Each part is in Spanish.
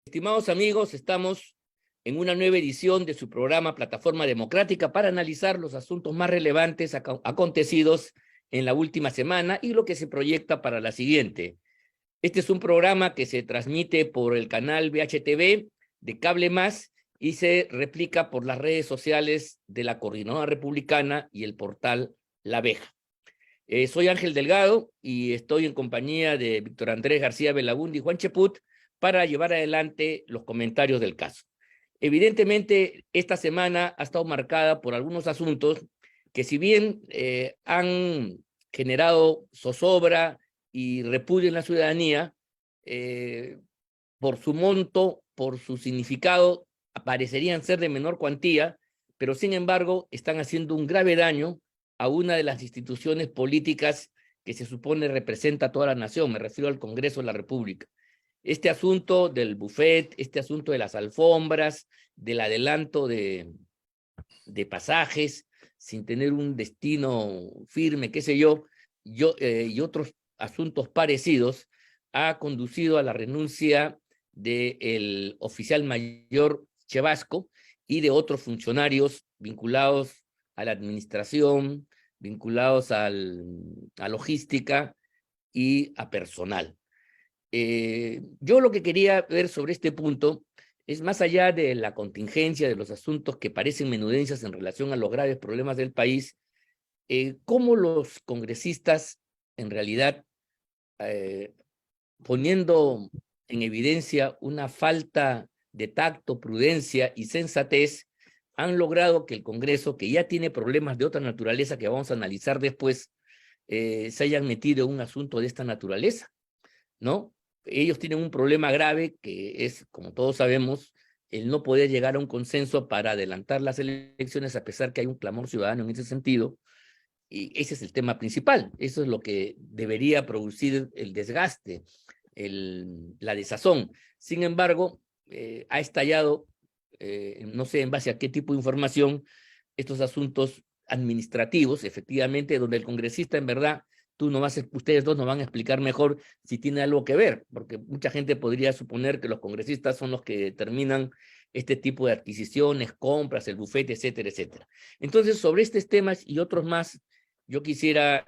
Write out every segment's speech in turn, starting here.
Estimados amigos, estamos en una nueva edición de su programa Plataforma Democrática para analizar los asuntos más relevantes acontecidos en la última semana y lo que se proyecta para la siguiente. Este es un programa que se transmite por el canal VHTV de Cable Más y se replica por las redes sociales de la Coordinadora Republicana y el portal La Abeja. Soy Ángel Delgado y estoy en compañía de Víctor Andrés García Belaúnde y Juan Cheput para llevar adelante los comentarios del caso. Evidentemente, esta semana ha estado marcada por algunos asuntos que, si bien han generado zozobra y repudio en la ciudadanía, por su monto, por su significado, parecerían ser de menor cuantía, pero sin embargo están haciendo un grave daño a una de las instituciones políticas que se supone representa a toda la nación. Me refiero al Congreso de la República. Este asunto del buffet, este asunto de las alfombras, del adelanto de pasajes sin tener un destino firme, qué sé yo, y otros asuntos parecidos, ha conducido a la renuncia del oficial mayor Chevasco y de otros funcionarios vinculados a la administración, vinculados a logística y a personal. Yo lo que quería ver sobre este punto es, más allá de la contingencia de los asuntos que parecen menudencias en relación a los graves problemas del país, cómo los congresistas, en realidad, poniendo en evidencia una falta de tacto, prudencia y sensatez, han logrado que el Congreso, que ya tiene problemas de otra naturaleza que vamos a analizar después, se hayan metido en un asunto de esta naturaleza, ¿no? Ellos tienen un problema grave que es, como todos sabemos, el no poder llegar a un consenso para adelantar las elecciones, a pesar que hay un clamor ciudadano en ese sentido, y ese es el tema principal. Eso es lo que debería producir el desgaste, la desazón. Sin embargo, ha estallado, no sé en base a qué tipo de información, estos asuntos administrativos, efectivamente, donde el congresista, en verdad, ustedes dos nos van a explicar mejor si tiene algo que ver, porque mucha gente podría suponer que los congresistas son los que determinan este tipo de adquisiciones, compras, el bufete, etcétera, etcétera. Entonces, sobre estos temas y otros más, yo quisiera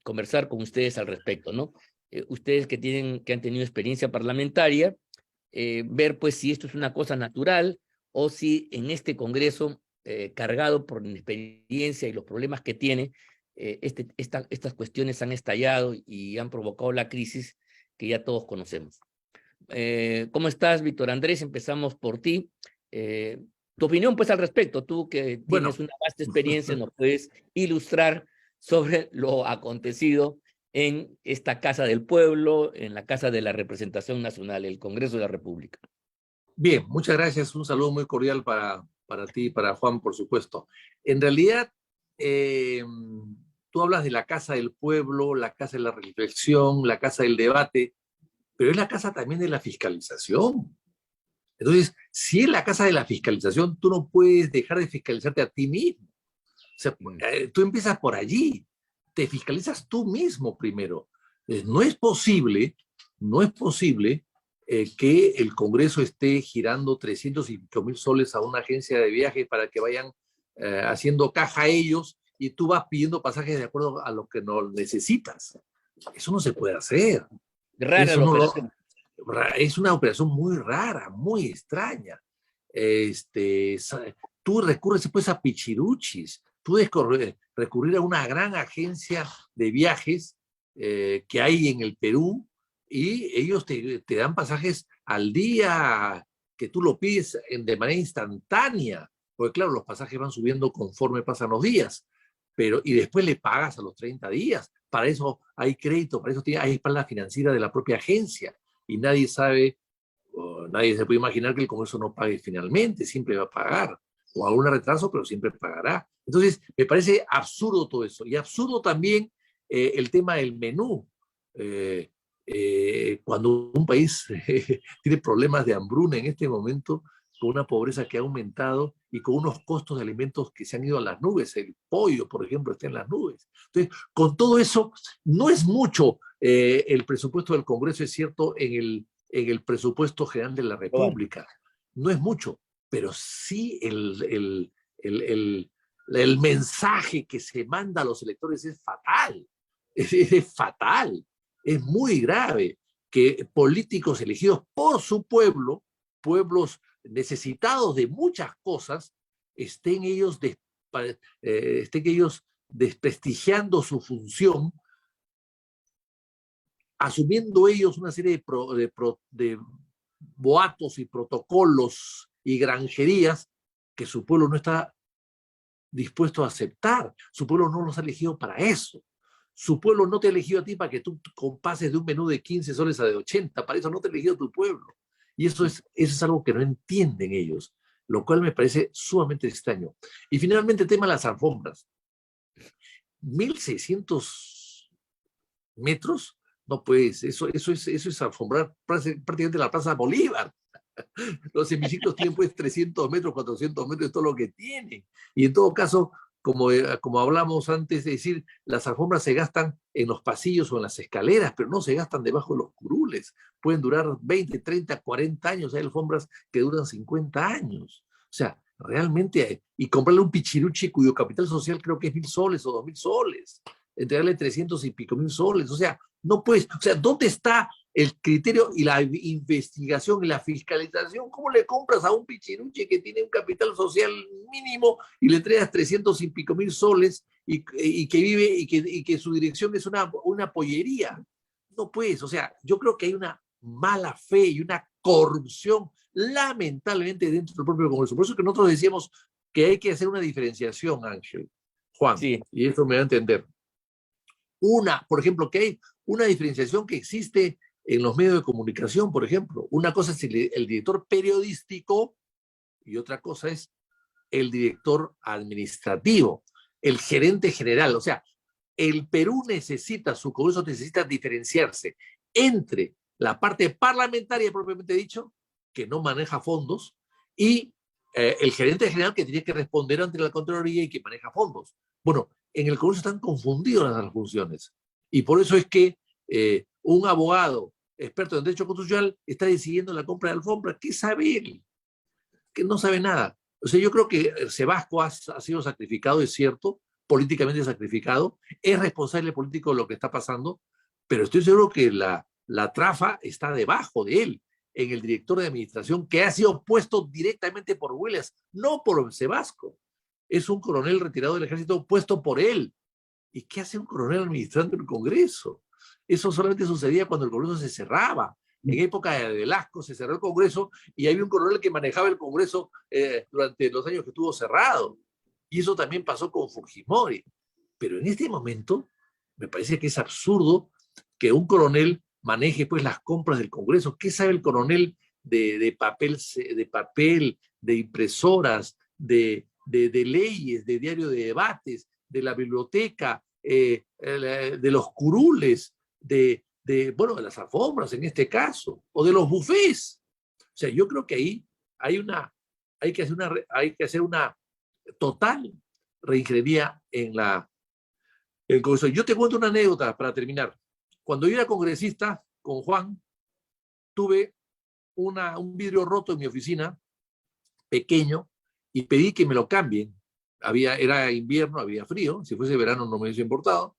conversar con ustedes al respecto, ¿no? Ustedes que han tenido experiencia parlamentaria, ver pues si esto es una cosa natural o si en este Congreso, cargado por la inexperiencia y los problemas que tiene, estas cuestiones han estallado y han provocado la crisis que ya todos conocemos. ¿Cómo estás, Víctor Andrés? Empezamos por ti. Tu opinión pues al respecto, tú que tienes una vasta experiencia, nos puedes ilustrar sobre lo acontecido en esta Casa del Pueblo, en la Casa de la Representación Nacional, el Congreso de la República. Bien, muchas gracias. Un saludo muy cordial para ti y para Juan, por supuesto. En realidad, tú hablas de la Casa del Pueblo, la Casa de la Reflexión, la Casa del Debate, pero es la casa también de la fiscalización. Entonces, si es la casa de la fiscalización, tú no puedes dejar de fiscalizarte a ti mismo. O sea, tú empiezas por allí, te fiscalizas tú mismo primero. No es posible que el Congreso esté girando 305,000 soles a una agencia de viajes para que vayan haciendo caja a ellos y tú vas pidiendo pasajes de acuerdo a lo que no necesitas. Eso no se puede hacer. Rara la operación. Es una operación muy rara, muy extraña. Tú recurres pues a pichiruchis, tú debes recurrir a una gran agencia de viajes que hay en el Perú y ellos te dan pasajes al día que tú lo pides de manera instantánea, porque claro, los pasajes van subiendo conforme pasan los días, y después le pagas a los 30 días. Para eso hay crédito, para eso hay espalda financiera de la propia agencia y nadie sabe, nadie se puede imaginar que el Congreso no pague finalmente, siempre va a pagar, o algún retraso, pero siempre pagará. Entonces, me parece absurdo todo eso. Y absurdo también el tema del menú. Cuando un país tiene problemas de hambruna en este momento, con una pobreza que ha aumentado y con unos costos de alimentos que se han ido a las nubes, el pollo, por ejemplo, está en las nubes. Entonces, con todo eso, no es mucho el presupuesto del Congreso, es cierto, en en el presupuesto general de la República. No es mucho, pero sí el mensaje que se manda a los electores es fatal. Es fatal, es muy grave que políticos elegidos por su pueblo, pueblos necesitados de muchas cosas, estén ellos desprestigiando su función, asumiendo ellos una serie de boatos y protocolos y granjerías que su pueblo no está dispuesto a aceptar. Su pueblo no los ha elegido para eso. Su pueblo no te ha elegido a ti para que tú pases de un menú de 15 soles a de 80. Para eso no te ha elegido tu pueblo. Y eso es algo que no entienden ellos, lo cual me parece sumamente extraño. Y finalmente el tema de las alfombras. 1.600 metros, no pues, eso es alfombrar prácticamente la Plaza Bolívar. Los hemiciclos tienen pues 300 metros, 400 metros, es todo lo que tienen. Y en todo caso, como hablamos antes de decir, las alfombras se gastan en los pasillos o en las escaleras, pero no se gastan debajo de los curules. Pueden durar 20, 30, 40 años. Hay alfombras que duran 50 años. O sea, realmente, y comprarle un pichiruchi cuyo capital social creo que es 1.000 soles o 2.000 soles, entregarle 300 y pico mil soles. O sea, no puedes, o sea, ¿dónde está el criterio y la investigación y la fiscalización? ¿Cómo le compras a un pichiruche que tiene un capital social mínimo y le entregas 300 y pico mil soles y que vive y que su dirección es una pollería? No puedes, o sea, yo creo que hay una mala fe y una corrupción lamentablemente dentro del propio Congreso. Por eso que nosotros decíamos que hay que hacer una diferenciación, Ángel, Juan, Sí. y eso me va a entender. Por ejemplo, que hay una diferenciación que existe en los medios de comunicación, por ejemplo. Una cosa es el director periodístico y otra cosa es el director administrativo, el gerente general. O sea, el Perú necesita, su Congreso necesita diferenciarse entre la parte parlamentaria propiamente dicho, que no maneja fondos, y el gerente general que tiene que responder ante la Contraloría y que maneja fondos. Bueno, en el Congreso están confundidas las funciones. Y por eso es que un abogado experto en derecho constitucional está decidiendo la compra de alfombras. ¿Qué sabe él? Que no sabe nada. O sea, yo creo que Sebasco ha sido sacrificado, es cierto, políticamente sacrificado, es responsable político de lo que está pasando, pero estoy seguro que la trafa está debajo de él, en el director de administración, que ha sido puesto directamente por Williams, no por Sebasco. Es un coronel retirado del ejército puesto por él. ¿Y qué hace un coronel administrando el Congreso? Eso solamente sucedía cuando el Congreso se cerraba. En época de Velasco se cerró el Congreso y había un coronel que manejaba el Congreso durante los años que estuvo cerrado. Y eso también pasó con Fujimori. Pero en este momento me parece que es absurdo que un coronel maneje pues las compras del Congreso. ¿Qué sabe el coronel de papel, de impresoras, de leyes, de diario de debates, de la biblioteca, de los curules, de las alfombras en este caso, o de los bufés? O sea, yo creo que ahí hay que hacer una total reingeniería en el Congreso. Yo te cuento una anécdota para terminar. Cuando yo era congresista con Juan, tuve un vidrio roto en mi oficina, pequeño, y pedí que me lo cambien. Era invierno, había frío, si fuese verano no me hubiese importado.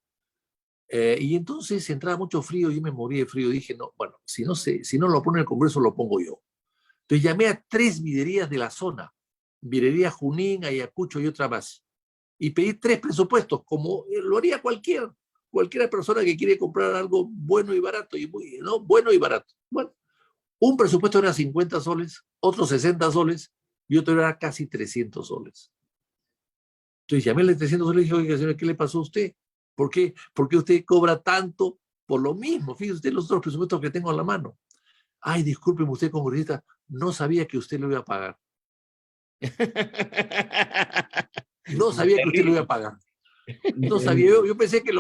Y entonces entraba mucho frío, yo me moría de frío, dije, no, bueno, si no lo pone el Congreso, lo pongo yo. Entonces llamé a 3 vidrerías de la zona, Vidrería Junín, Ayacucho y otra más, y pedí 3 presupuestos, como lo haría cualquiera persona que quiere comprar algo bueno y barato, ¿no? Bueno y barato. Bueno, un presupuesto era 50 soles, otro 60 soles, y otro era casi 300 soles. Entonces llamé a los 300 soles y dije, oiga, señor, ¿qué le pasó a usted? ¿Por qué usted cobra tanto por lo mismo? Fíjese usted los otros presupuestos que tengo a la mano. Ay, discúlpeme usted, congresista, no sabía que usted lo iba a pagar. No sabía que usted lo iba a pagar. No sabía, yo pensé que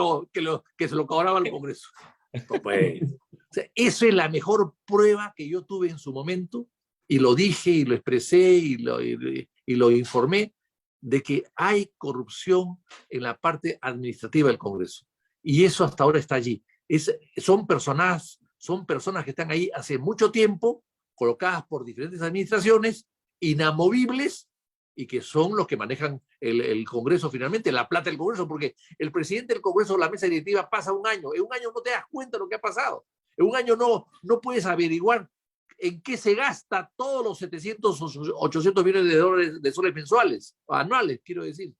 se lo cobraba al Congreso. No, pues. O sea, eso es la mejor prueba que yo tuve en su momento, y lo dije y lo expresé y lo informé, de que hay corrupción en la parte administrativa del Congreso. Y eso hasta ahora está allí. Son son personas que están ahí hace mucho tiempo, colocadas por diferentes administraciones, inamovibles, y que son los que manejan el Congreso finalmente, la plata del Congreso, porque el presidente del Congreso, la mesa directiva, pasa un año. En un año no te das cuenta de lo que ha pasado. En un año no puedes averiguar en qué se gasta todos los 700 o 800 millones de dólares de soles mensuales, anuales, quiero decir.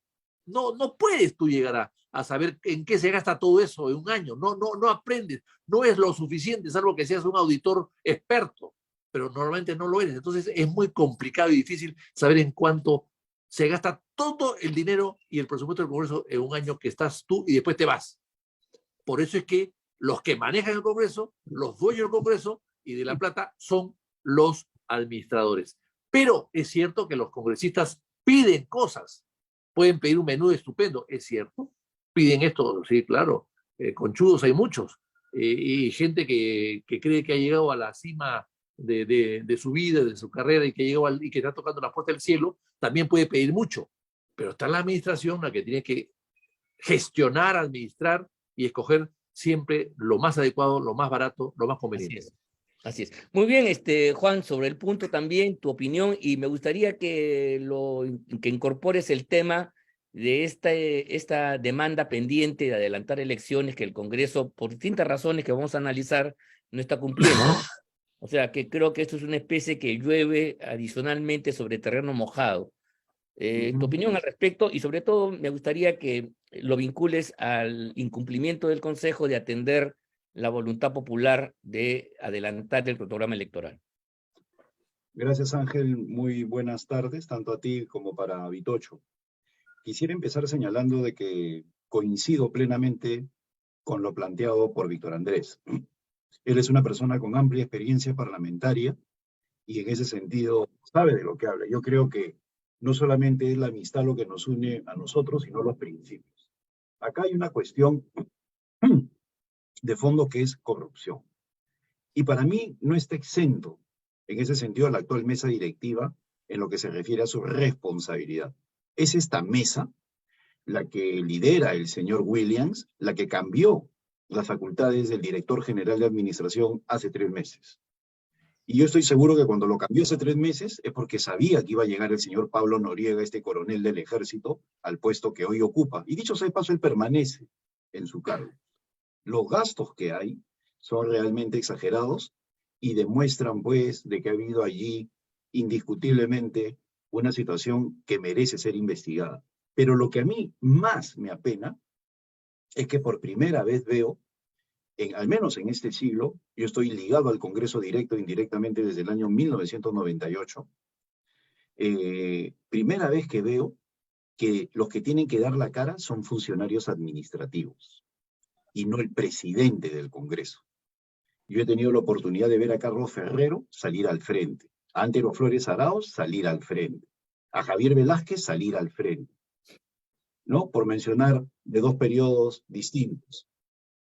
No puedes tú llegar a saber en qué se gasta todo eso en un año. No aprendes. No es lo suficiente, salvo que seas un auditor experto, pero normalmente no lo eres. Entonces es muy complicado y difícil saber en cuánto se gasta todo el dinero y el presupuesto del Congreso en un año que estás tú y después te vas. Por eso es que los que manejan el Congreso, los dueños del Congreso y de la plata son los administradores. Pero es cierto que los congresistas piden cosas. Pueden pedir un menú estupendo, es cierto. Piden esto, sí, claro. Conchudos hay muchos. Y gente que cree que ha llegado a la cima de su vida, de su carrera, y que está tocando la puerta del cielo, también puede pedir mucho. Pero está la administración, la que tiene que gestionar, administrar y escoger siempre lo más adecuado, lo más barato, lo más conveniente. Así es. Así es. Muy bien, Juan, sobre el punto también, tu opinión, y me gustaría que incorpores el tema de esta demanda pendiente de adelantar elecciones que el Congreso, por distintas razones que vamos a analizar, no está cumpliendo. O sea, que creo que esto es una especie que llueve adicionalmente sobre terreno mojado. Tu opinión al respecto, y sobre todo me gustaría que lo vincules al incumplimiento del Consejo de atender la voluntad popular de adelantar el programa electoral. Gracias, Ángel. Muy buenas tardes, tanto a ti como para Vitocho. Quisiera empezar señalando de que coincido plenamente con lo planteado por Víctor Andrés. Él es una persona con amplia experiencia parlamentaria y en ese sentido sabe de lo que habla. Yo creo que no solamente es la amistad lo que nos une a nosotros, sino los principios. Acá hay una cuestión de fondo que es corrupción. Y para mí no está exento, en ese sentido, la actual mesa directiva en lo que se refiere a su responsabilidad. Es esta mesa la que lidera el señor Williams, la que cambió las facultades del director general de administración hace 3 meses. Y yo estoy seguro que cuando lo cambió hace 3 meses es porque sabía que iba a llegar el señor Pablo Noriega, este coronel del ejército, al puesto que hoy ocupa. Y dicho sea de paso, él permanece en su cargo. Los gastos que hay son realmente exagerados y demuestran, pues, de que ha habido allí indiscutiblemente una situación que merece ser investigada. Pero lo que a mí más me apena es que por primera vez veo, al menos en este siglo, yo estoy ligado al Congreso directo e indirectamente desde el año 1998, primera vez que veo que los que tienen que dar la cara son funcionarios administrativos y no el presidente del Congreso. Yo he tenido la oportunidad de ver a Carlos Ferrero salir al frente, a Antero Flores Arauz salir al frente, a Javier Velázquez salir al frente, ¿no? Por mencionar de 2 periodos distintos.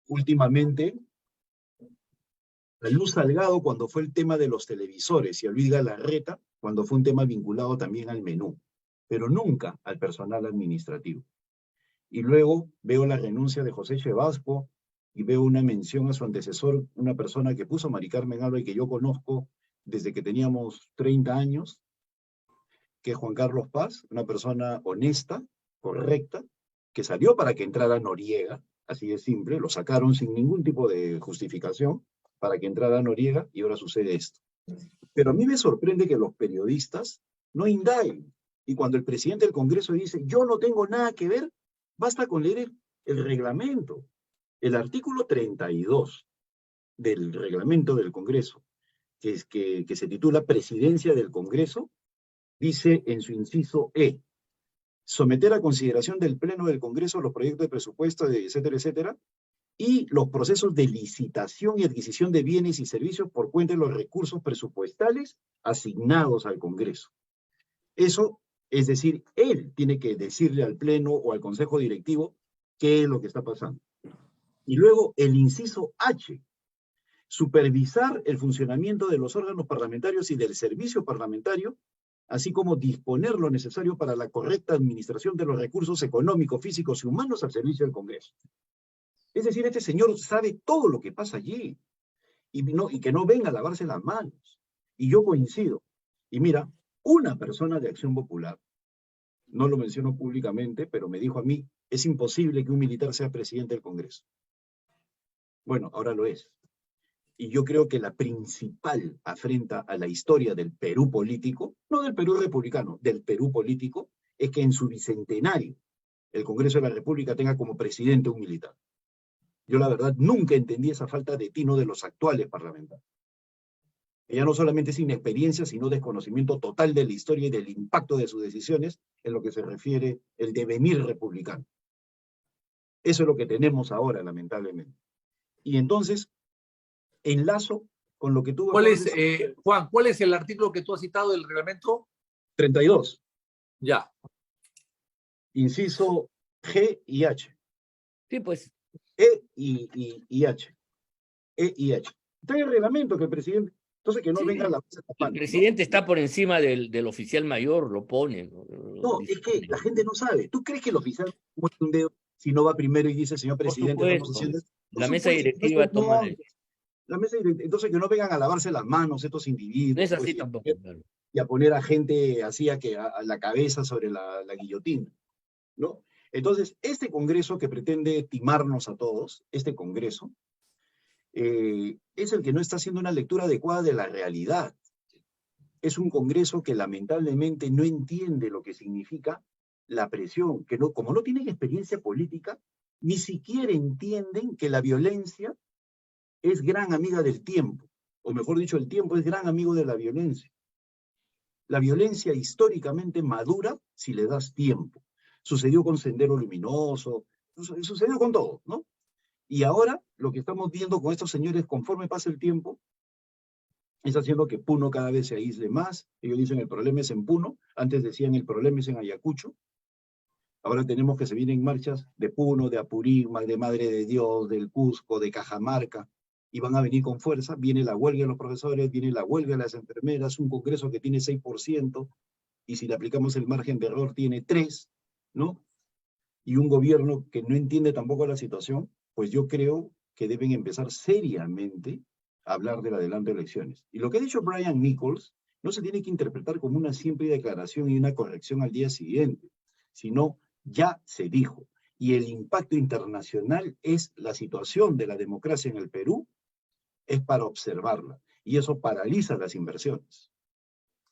Últimamente, a Luz Salgado cuando fue el tema de los televisores y a Luis Galarreta cuando fue un tema vinculado también al menú, pero nunca al personal administrativo. Y luego veo la renuncia de José Chevasco y veo una mención a su antecesor, una persona que puso Mari Carmen Alba y que yo conozco desde que teníamos 30 años, que es Juan Carlos Paz, una persona honesta, correcta, que salió para que entrara Noriega, así de simple, lo sacaron sin ningún tipo de justificación para que entrara Noriega y ahora sucede esto. Pero a mí me sorprende que los periodistas no indaguen. Y cuando el presidente del Congreso dice, yo no tengo nada que ver, basta con leer el reglamento. El artículo 32 del reglamento del Congreso, que se titula Presidencia del Congreso, dice en su inciso E, someter a consideración del Pleno del Congreso los proyectos de presupuesto, etcétera, etcétera, y los procesos de licitación y adquisición de bienes y servicios por cuenta de los recursos presupuestales asignados al Congreso. Eso, es decir, él tiene que decirle al Pleno o al Consejo Directivo qué es lo que está pasando. Y luego el inciso H, supervisar el funcionamiento de los órganos parlamentarios y del servicio parlamentario, así como disponer lo necesario para la correcta administración de los recursos económicos, físicos y humanos al servicio del Congreso. Es decir, este señor sabe todo lo que pasa allí. y que no venga a lavarse las manos. Y yo coincido. Y mira, una persona de Acción Popular, no lo menciono públicamente, pero me dijo a mí, es imposible que un militar sea presidente del Congreso. Bueno, ahora lo es. Y yo creo que la principal afrenta a la historia del Perú político, no del Perú republicano, del Perú político, es que en su bicentenario el Congreso de la República tenga como presidente un militar. Yo la verdad nunca entendí esa falta de tino de los actuales parlamentarios. Ella no solamente es inexperiencia, sino desconocimiento total de la historia y del impacto de sus decisiones en lo que se refiere el devenir republicano. Eso es lo que tenemos ahora, lamentablemente. Y entonces, enlazo con lo que tú... Juan, ¿cuál es el artículo que tú has citado del reglamento? 32. Ya. Inciso G y H. Sí, pues. E y H. E y H. Está en el reglamento que el presidente... Entonces que no Sí, venga la... el presidente está por encima del oficial mayor, lo pone. No, es que la gente no sabe. ¿Tú crees que el oficial mueve un dedo si no va primero y dice, señor presidente, estamos haciendo esto? La mesa directiva toma... La mesa directiva. Entonces que no vengan a lavarse las manos estos individuos. No es así pues, tampoco, claro. Y a poner a gente así a la cabeza sobre la guillotina, ¿no? Entonces, este Congreso que pretende timarnos a todos, este Congreso, es el que no está haciendo una lectura adecuada de la realidad. Es un Congreso que lamentablemente no entiende lo que significa la presión, que no, como no tienen experiencia política, ni siquiera entienden que la violencia es gran amiga del tiempo, o mejor dicho, el tiempo es gran amigo de la violencia. La violencia históricamente madura si le das tiempo. Sucedió con Sendero Luminoso, sucedió con todo, ¿no? Y ahora lo que estamos viendo con estos señores, conforme pasa el tiempo, es haciendo que Puno cada vez se aísle más. Ellos dicen el problema es en Puno, antes decían el problema es en Ayacucho. Ahora tenemos que se vienen marchas de Puno, de Apurímac, de Madre de Dios, del Cusco, de Cajamarca, y van a venir con fuerza. Viene la huelga de los profesores, viene la huelga de las enfermeras, un Congreso que tiene 6%, y si le aplicamos el margen de error tiene 3%, ¿no? Y un gobierno que no entiende tampoco la situación, pues yo creo que deben empezar seriamente a hablar del adelanto de elecciones. Y lo que ha dicho Brian Nichols no se tiene que interpretar como una simple declaración y una corrección al día siguiente, sino ya se dijo. Y el impacto internacional es la situación de la democracia en el Perú, es para observarla. Y eso paraliza las inversiones.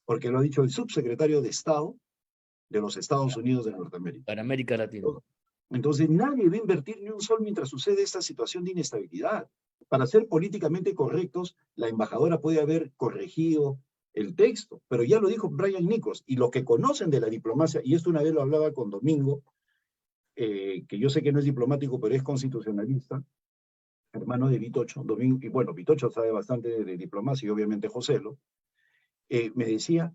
Porque lo ha dicho el subsecretario de Estado de los Estados Unidos de Norteamérica. Para América Latina. Entonces nadie va a invertir ni un sol mientras sucede esta situación de inestabilidad. Para ser políticamente correctos, la embajadora puede haber corregido el texto, pero ya lo dijo Brian Nichols, y los que conocen de la diplomacia, y esto una vez lo hablaba con Domingo, que yo sé que no es diplomático, pero es constitucionalista, hermano de Vitocho, Domingo, y bueno, Vitocho sabe bastante de diplomacia, y obviamente Joselo, me decía,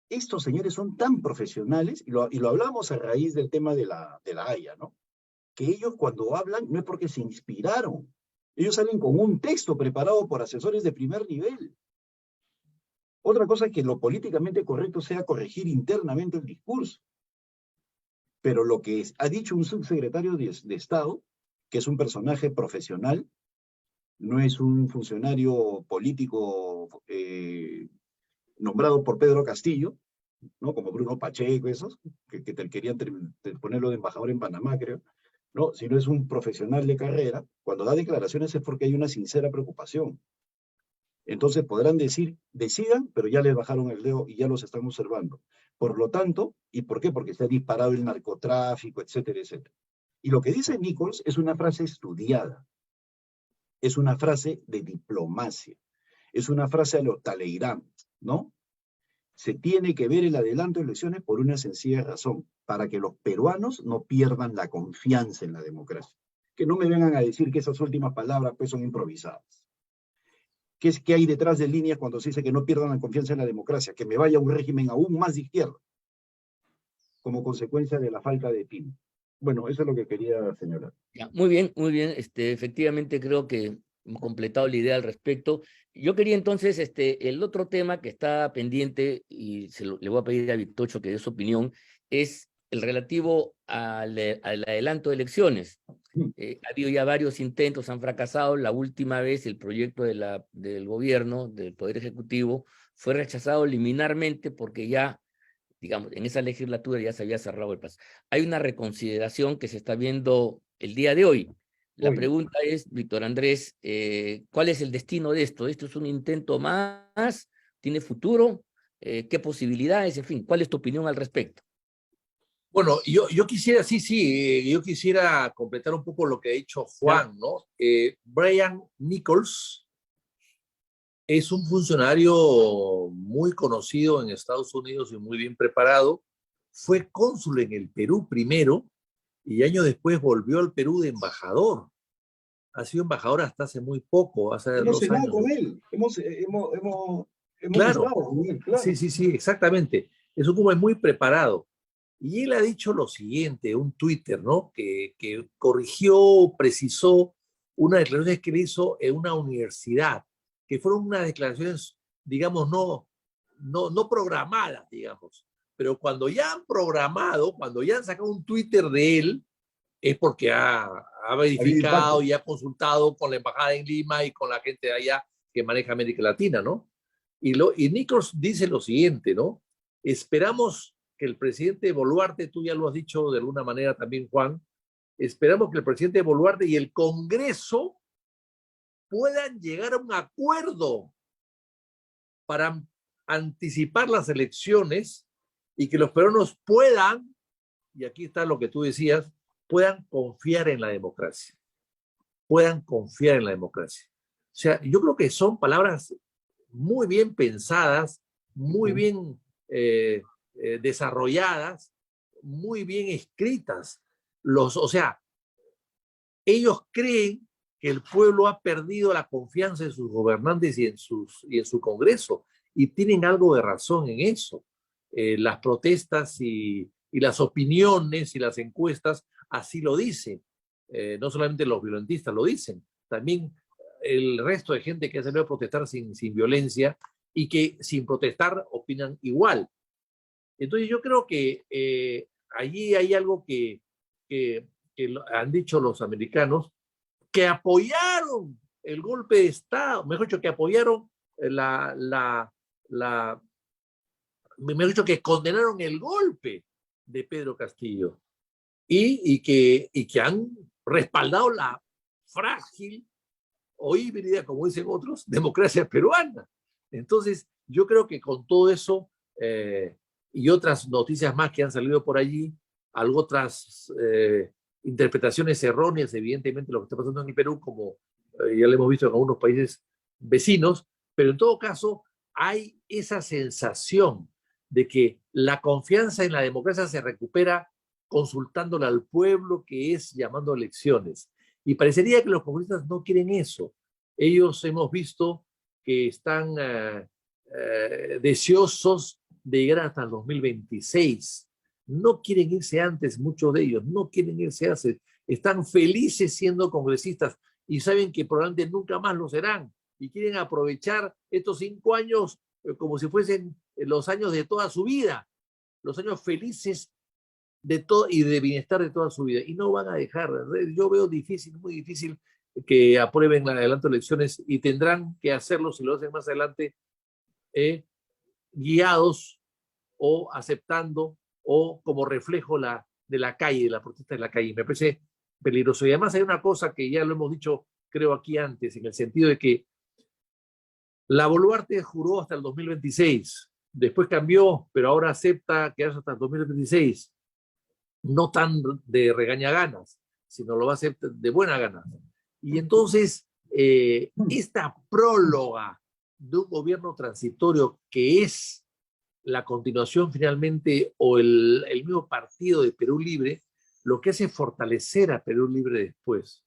estos señores son tan profesionales, y lo hablamos a raíz del tema de la Haya, ¿no? Que ellos cuando hablan no es porque se inspiraron, ellos salen con un texto preparado por asesores de primer nivel. Otra cosa es que lo políticamente correcto sea corregir internamente el discurso. Pero lo que ha dicho un subsecretario de Estado, que es un personaje profesional, no es un funcionario político nombrado por Pedro Castillo, ¿no? Como Bruno Pacheco, esos, que te querían ponerlo de embajador en Panamá, creo, ¿no? Si no es un profesional de carrera, cuando da declaraciones es porque hay una sincera preocupación. Entonces podrán decir, decidan, pero ya les bajaron el dedo y ya los están observando. Por lo tanto, ¿y por qué? Porque se ha disparado el narcotráfico, etcétera, etcétera. Y lo que dice Nichols es una frase estudiada, es una frase de diplomacia, es una frase a lo Talleyrand, ¿no? Se tiene que ver el adelanto de elecciones por una sencilla razón, para que los peruanos no pierdan la confianza en la democracia. Que no me vengan a decir que esas últimas palabras pues son improvisadas. ¿Qué hay detrás de líneas cuando se dice que no pierdan la confianza en la democracia? Que me vaya a un régimen aún más de izquierda, como consecuencia de la falta de tino. Bueno, eso es lo que quería señalar. Ya, muy bien, muy bien. Efectivamente creo que hemos completado la idea al respecto. Yo quería entonces, el otro tema que está pendiente, y le voy a pedir a Vitocho que dé su opinión, es el relativo al adelanto de elecciones. Ha habido ya varios intentos, han fracasado. La última vez el proyecto del gobierno, del Poder Ejecutivo, fue rechazado liminarmente porque ya, digamos, en esa legislatura ya se había cerrado el paso. Hay una reconsideración que se está viendo el día de hoy. La pregunta es, Víctor Andrés, ¿cuál es el destino de esto? ¿Esto es un intento más? ¿Tiene futuro? ¿Qué posibilidades? En fin, ¿cuál es tu opinión al respecto? Bueno, yo quisiera, yo quisiera completar un poco lo que ha dicho Juan, ¿no? Brian Nichols es un funcionario muy conocido en Estados Unidos y muy bien preparado. Fue cónsul en el Perú primero y años después volvió al Perú de embajador. Ha sido embajador hasta hace muy poco, hace Hemos 2 años. cenado con él, hemos Claro, estado con él, claro. sí, exactamente. Es un hombre muy preparado. Y él ha dicho lo siguiente, un Twitter, ¿no? Que corrigió, precisó unas declaraciones que él hizo en una universidad, que fueron unas declaraciones, digamos, no programadas, digamos. Pero cuando ya han programado, cuando ya han sacado un Twitter de él, es porque ha verificado y ha consultado con la embajada en Lima y con la gente de allá que maneja América Latina, ¿no? Y Nichols dice lo siguiente, ¿no? Esperamos que el presidente Boluarte, tú ya lo has dicho de alguna manera también, Juan, esperamos que el presidente Boluarte y el Congreso puedan llegar a un acuerdo para anticipar las elecciones y que los peruanos puedan, y aquí está lo que tú decías, puedan confiar en la democracia. Puedan confiar en la democracia. O sea, yo creo que son palabras muy bien pensadas, muy bien desarrolladas, muy bien escritas. O sea, ellos creen que el pueblo ha perdido la confianza en sus gobernantes y en su Congreso, y tienen algo de razón en eso. Las protestas y las opiniones y las encuestas así lo dicen. No solamente los violentistas lo dicen, también el resto de gente que ha salido a protestar sin violencia y que sin protestar opinan igual. Entonces yo creo que allí hay algo que han dicho los americanos, que apoyaron el golpe de Estado, mejor dicho, que apoyaron mejor dicho, que condenaron el golpe de Pedro Castillo y que han respaldado la frágil o híbrida, como dicen otros, democracia peruana. Entonces, yo creo que con todo eso y otras noticias más que han salido por allí, algo otras interpretaciones erróneas, evidentemente, lo que está pasando en el Perú, como ya lo hemos visto en algunos países vecinos, pero en todo caso, hay esa sensación de que la confianza en la democracia se recupera consultándole al pueblo, que es llamando a elecciones. Y parecería que los comunistas no quieren eso. Ellos hemos visto que están deseosos de llegar hasta el 2026. No quieren irse antes, muchos de ellos, no quieren irse antes. Están felices siendo congresistas y saben que probablemente nunca más lo serán. Y quieren aprovechar estos 5 años como si fuesen los años de toda su vida, los años felices de todo y de bienestar de toda su vida, y no van a dejar. Yo veo difícil, muy difícil que aprueben la adelanto de elecciones, y tendrán que hacerlo, si lo hacen más adelante, guiados o aceptando o como reflejo de la calle, de la protesta de la calle. Me parece peligroso. Y además hay una cosa que ya lo hemos dicho, creo, aquí antes, en el sentido de que la Boluarte juró hasta el 2026, después cambió, pero ahora acepta quedarse hasta el 2026. No tan de regañaganas, sino lo va a hacer de buena gana. Y entonces, esta próloga de un gobierno transitorio que es la continuación finalmente, o el mismo partido de Perú Libre, lo que hace fortalecer a Perú Libre después.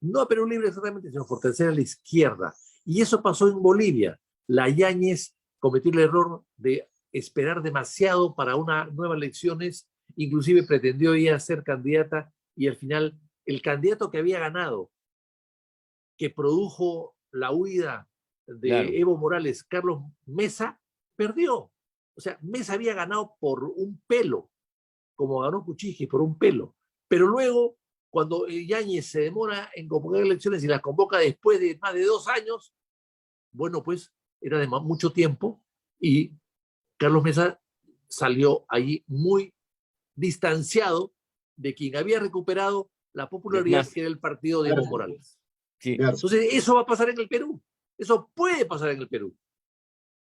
No a Perú Libre exactamente, sino fortalecer a la izquierda. Y eso pasó en Bolivia. La Yáñez cometió el error de esperar demasiado para unas nuevas elecciones, inclusive pretendió ella ser candidata, y al final el candidato que había ganado, que produjo la huida de Evo Morales, Carlos Mesa, perdió. O sea, Mesa había ganado por un pelo. como ganó Kuczynski por un pelo. Pero luego, cuando Yáñez se demora en convocar elecciones y las convoca después de más de 2 años, bueno, pues era de mucho tiempo y Carlos Mesa salió allí muy distanciado de quien había recuperado la popularidad que era el partido de Evo Morales. Sí. Entonces, eso va a pasar en el Perú. Eso puede pasar en el Perú.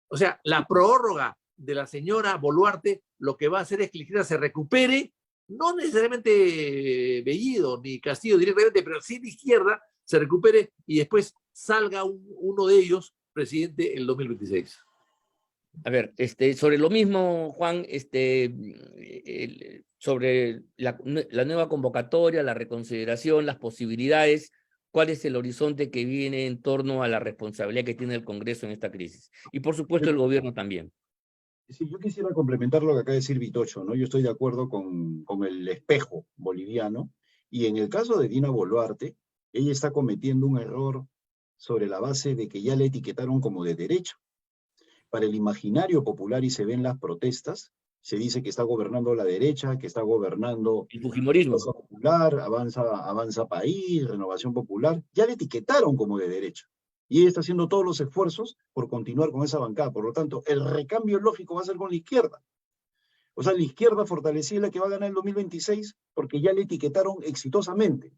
O sea, la prórroga de la señora Boluarte lo que va a hacer es que la izquierda se recupere, no necesariamente Bellido ni Castillo directamente, pero sí la izquierda se recupere y después salga uno de ellos presidente en el 2026. A ver, sobre lo mismo, Juan, sobre la nueva convocatoria, la reconsideración, las posibilidades, ¿cuál es el horizonte que viene en torno a la responsabilidad que tiene el Congreso en esta crisis? Y por supuesto el gobierno también. Sí, yo quisiera complementar lo que acaba de decir Vitocho, ¿no? Yo estoy de acuerdo con el espejo boliviano, y en el caso de Dina Boluarte, ella está cometiendo un error sobre la base de que ya le etiquetaron como de derecha. Para el imaginario popular, y se ven las protestas, se dice que está gobernando la derecha, que está gobernando El fujimorismo. Avanza Popular, Avanza País, Renovación Popular, ya le etiquetaron como de derecha. Y ella está haciendo todos los esfuerzos por continuar con esa bancada. Por lo tanto, el recambio lógico va a ser con la izquierda. O sea, la izquierda fortalecida es la que va a ganar el 2026 porque ya le etiquetaron exitosamente.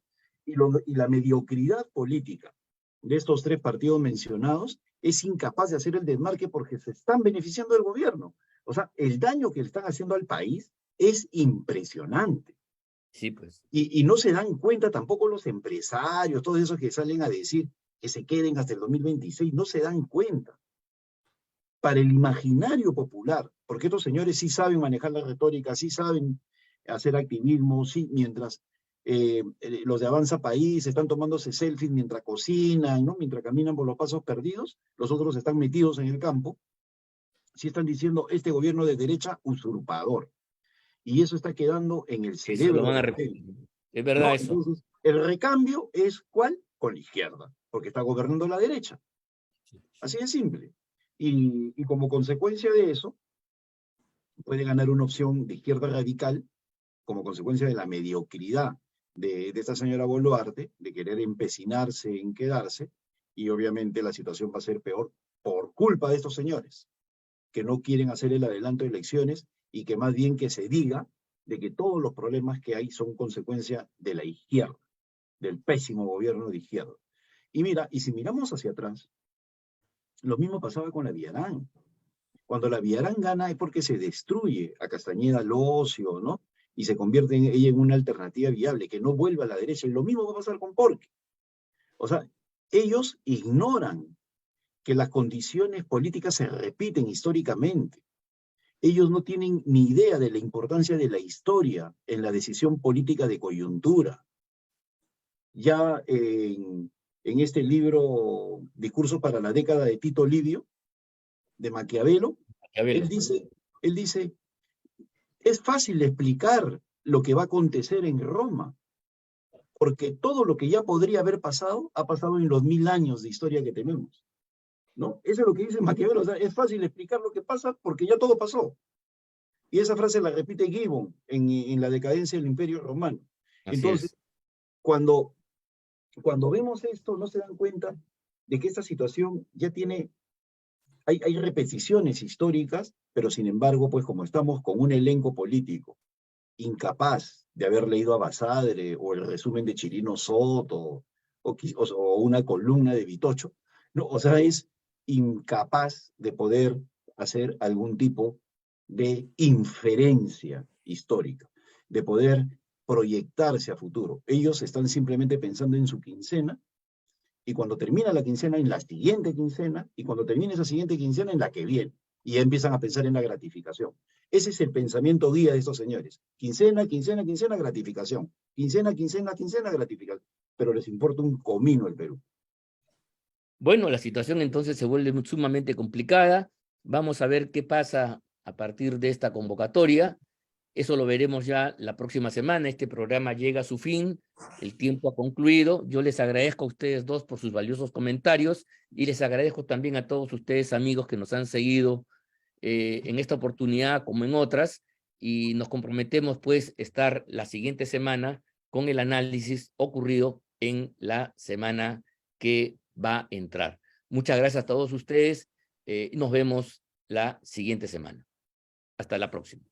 Y la mediocridad política de estos 3 partidos mencionados es incapaz de hacer el desmarque porque se están beneficiando del gobierno. O sea, el daño que le están haciendo al país es impresionante. Sí, pues. Y no se dan cuenta tampoco los empresarios, todos esos que salen a decir que se queden hasta el 2026, no se dan cuenta. Para el imaginario popular, porque estos señores sí saben manejar la retórica, sí saben hacer activismo, sí, mientras los de Avanza País están tomándose selfies mientras cocinan, ¿no? Mientras caminan por los pasos perdidos, los otros están metidos en el campo, sí están diciendo este gobierno de derecha usurpador. Y eso está quedando en el cerebro. Eso lo van a repetir. Es verdad, ¿no? eso. Entonces, el recambio es ¿cuál? Con la izquierda, porque está gobernando la derecha. Así de simple. Y como consecuencia de eso, puede ganar una opción de izquierda radical, como consecuencia de la mediocridad de esta señora Boluarte, de querer empecinarse en quedarse, y obviamente la situación va a ser peor por culpa de estos señores, que no quieren hacer el adelanto de elecciones y que más bien que se diga de que todos los problemas que hay son consecuencia de la izquierda, del pésimo gobierno de izquierda. Y mira, y si miramos hacia atrás, lo mismo pasaba con la Villarán. Cuando la Villarán gana es porque se destruye a Castañeda Locio, ¿no? Y se convierte ella en una alternativa viable, que no vuelva a la derecha. Y lo mismo va a pasar con Porqui. O sea, ellos ignoran que las condiciones políticas se repiten históricamente. Ellos no tienen ni idea de la importancia de la historia en la decisión política de coyuntura. Ya en este libro, Discurso para la década de Tito Livio, de Maquiavelo, él dice, es fácil explicar lo que va a acontecer en Roma, porque todo lo que ya podría haber pasado, ha pasado en los 1000 años de historia que tenemos, ¿no? Eso es lo que dice Maquiavelo, o sea, es fácil explicar lo que pasa porque ya todo pasó. Y esa frase la repite Gibbon en La decadencia del Imperio Romano. Entonces, cuando vemos esto, no se dan cuenta de que esta situación ya tiene, hay repeticiones históricas, pero sin embargo, pues como estamos con un elenco político incapaz de haber leído a Basadre o el resumen de Chirino Soto o una columna de Vitocho, no, o sea, es incapaz de poder hacer algún tipo de inferencia histórica, de poder proyectarse a futuro. Ellos están simplemente pensando en su quincena, y cuando termina la quincena, en la siguiente quincena, y cuando termine esa siguiente quincena, en la que viene. Y ya empiezan a pensar en la gratificación. Ese es el pensamiento guía de estos señores. Quincena, quincena, quincena, gratificación. Quincena, quincena, quincena, gratificación. Pero les importa un comino el Perú. Bueno, la situación entonces se vuelve sumamente complicada. Vamos a ver qué pasa a partir de esta convocatoria. Eso lo veremos ya la próxima semana. Este programa llega a su fin, el tiempo ha concluido. Yo les agradezco a ustedes dos por sus valiosos comentarios y les agradezco también a todos ustedes, amigos, que nos han seguido en esta oportunidad como en otras. y nos comprometemos pues estar la siguiente semana con el análisis ocurrido en la semana que va a entrar. Muchas gracias a todos ustedes. Nos vemos la siguiente semana. Hasta la próxima.